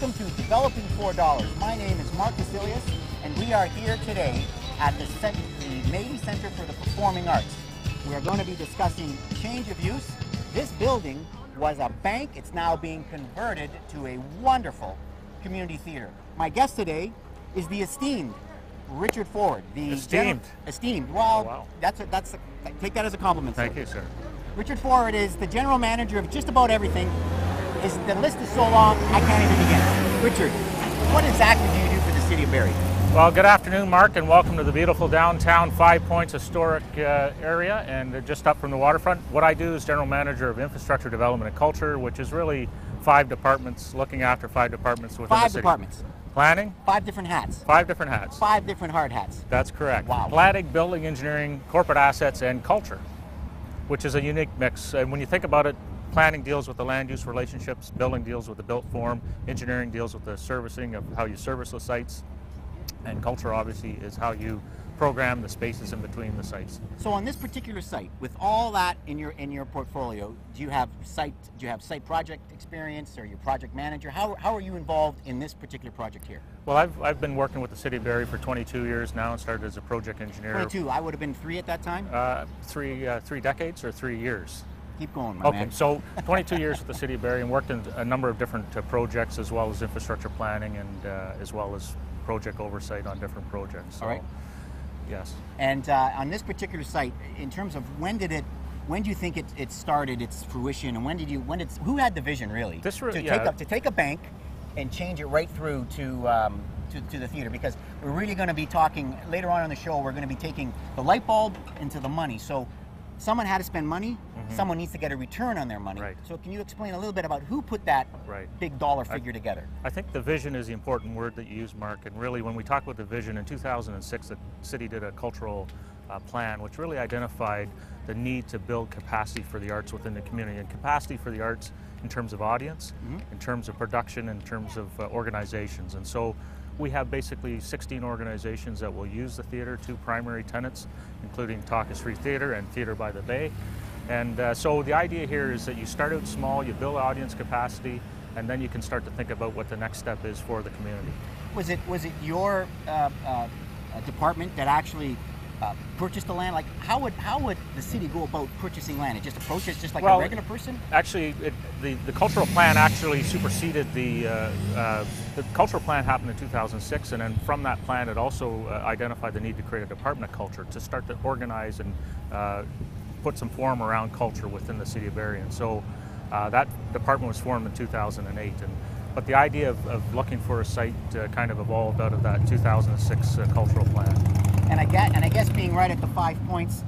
Welcome to Developing for $. My name is Mark Vasilius, and we are here today at the Mady Center for the Performing Arts. We are going to be discussing change of use. This building was a bank. It's now being converted to a wonderful community theater. My guest today is the esteemed Richard Ford. The esteemed. Well, wow. Take that as a compliment. Thank sir. you, sir. Richard Ford is the general manager of just about everything. The list is so long, I can't even begin. Richard, what exactly do you do for the city of Barrie? Well, good afternoon, Mark, and welcome to the beautiful downtown 5 Points historic area, and just up from the waterfront. What I do is general manager of infrastructure, development, and culture, which is really 5 departments, looking after 5 departments within the city. 5 departments. Planning. 5 different hats. 5 different hats. 5 different hard hats. That's correct. Wow. Planning, building, engineering, corporate assets, and culture, which is a unique mix. And when you think about it, planning deals with the land use relationships, building deals with the built form, engineering deals with the servicing of how you service the sites, and culture obviously is how you program the spaces in between the sites. So on this particular site, with all that in your portfolio, do you have site project experience, or your project manager? How are you involved in this particular project here? Well, I've been working with the City of Barrie for 22 years now, and started as a project engineer. 22. I would have been 3 at that time. 3 decades or 3 years. Keep going, my man. Okay, so 22 years with the City of Barrie, and worked in a number of different projects, as well as infrastructure planning, and as well as project oversight on different projects. So, all right. Yes. And on this particular site, in terms of when do you think it started its fruition, and who had the vision really to take a bank and change it right through to the theater? Because we're really going to be talking later on in the show. We're going to be taking the light bulb into the money. So someone had to spend money. Mm-hmm. Someone needs to get a return on their money. Right. So can you explain a little bit about who put that big dollar figure together? I think the vision is the important word that you use, Mark. And really, when we talk about the vision, in 2006, the city did a cultural plan, which really identified the need to build capacity for the arts within the community, and capacity for the arts in terms of audience, mm-hmm. in terms of production, in terms of organizations. And so we have basically 16 organizations that will use the theater, 2 primary tenants, including Talkis Free Theater and Theater by the Bay. And so the idea here is that you start out small, you build audience capacity, and then you can start to think about what the next step is for the community. Was it your department that actually purchased the land? Like, how would the city go about purchasing land? It just approaches just like a regular person? Actually, the cultural plan actually superseded the cultural plan happened in 2006, and then from that plan it also identified the need to create a department of culture to start to organize and put some form around culture within the city of Barrie. And so that department was formed in 2008. But the idea of looking for a site kind of evolved out of that 2006 cultural plan. And I guess being right at the 5 points,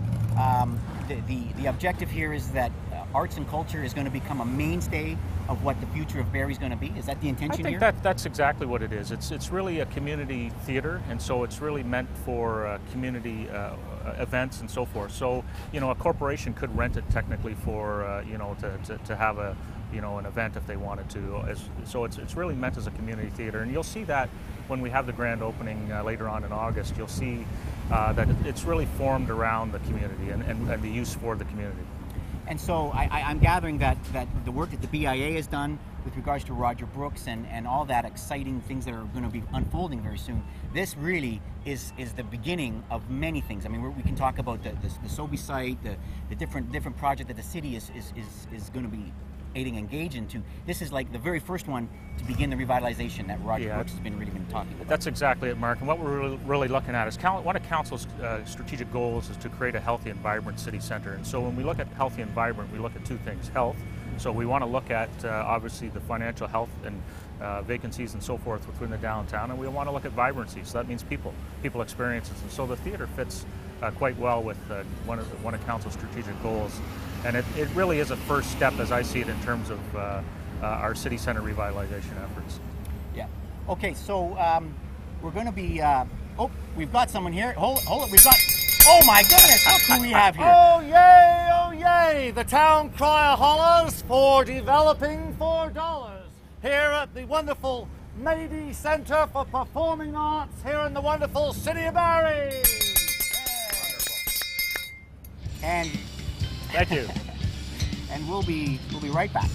the objective here is that arts and culture is going to become a mainstay of what the future of Barrie is going to be. Is that the intention here? I think that's exactly what it is. It's really a community theater, and so it's really meant for community events and so forth. So, a corporation could rent it technically for, to have a, an event if they wanted to. So it's really meant as a community theater, and you'll see that when we have the grand opening later on in August. You'll see that it's really formed around the community and the use for the community. And so I'm gathering that the work that the BIA has done with regards to Roger Brooks and all that exciting things that are going to be unfolding very soon, this really is the beginning of many things. I mean, we can talk about the Sobe site, the different project that the city is going to be aiding engage into. This is like the very first one to begin the revitalization that Roger Brooks has been talking about. That's exactly it, Mark. And what we're really looking at is one of Council's strategic goals is to create a healthy and vibrant city center. And so when we look at healthy and vibrant, we look at 2 things. Health. So we want to look at obviously the financial health and vacancies and so forth within the downtown, and we want to look at vibrancy. So that means people experiences. And so the theater fits quite well with one of Council's strategic goals. And it really is a first step, as I see it, in terms of our city center revitalization efforts. Yeah. Okay, so we're going to be, we've got someone here. Hold it, we've got, oh my goodness, look who we have here. Oh yay, the town crier hollers for developing for $. Here at the wonderful Mady Center for Performing Arts here in the wonderful city of Barrie. And thank you. And we'll be right back.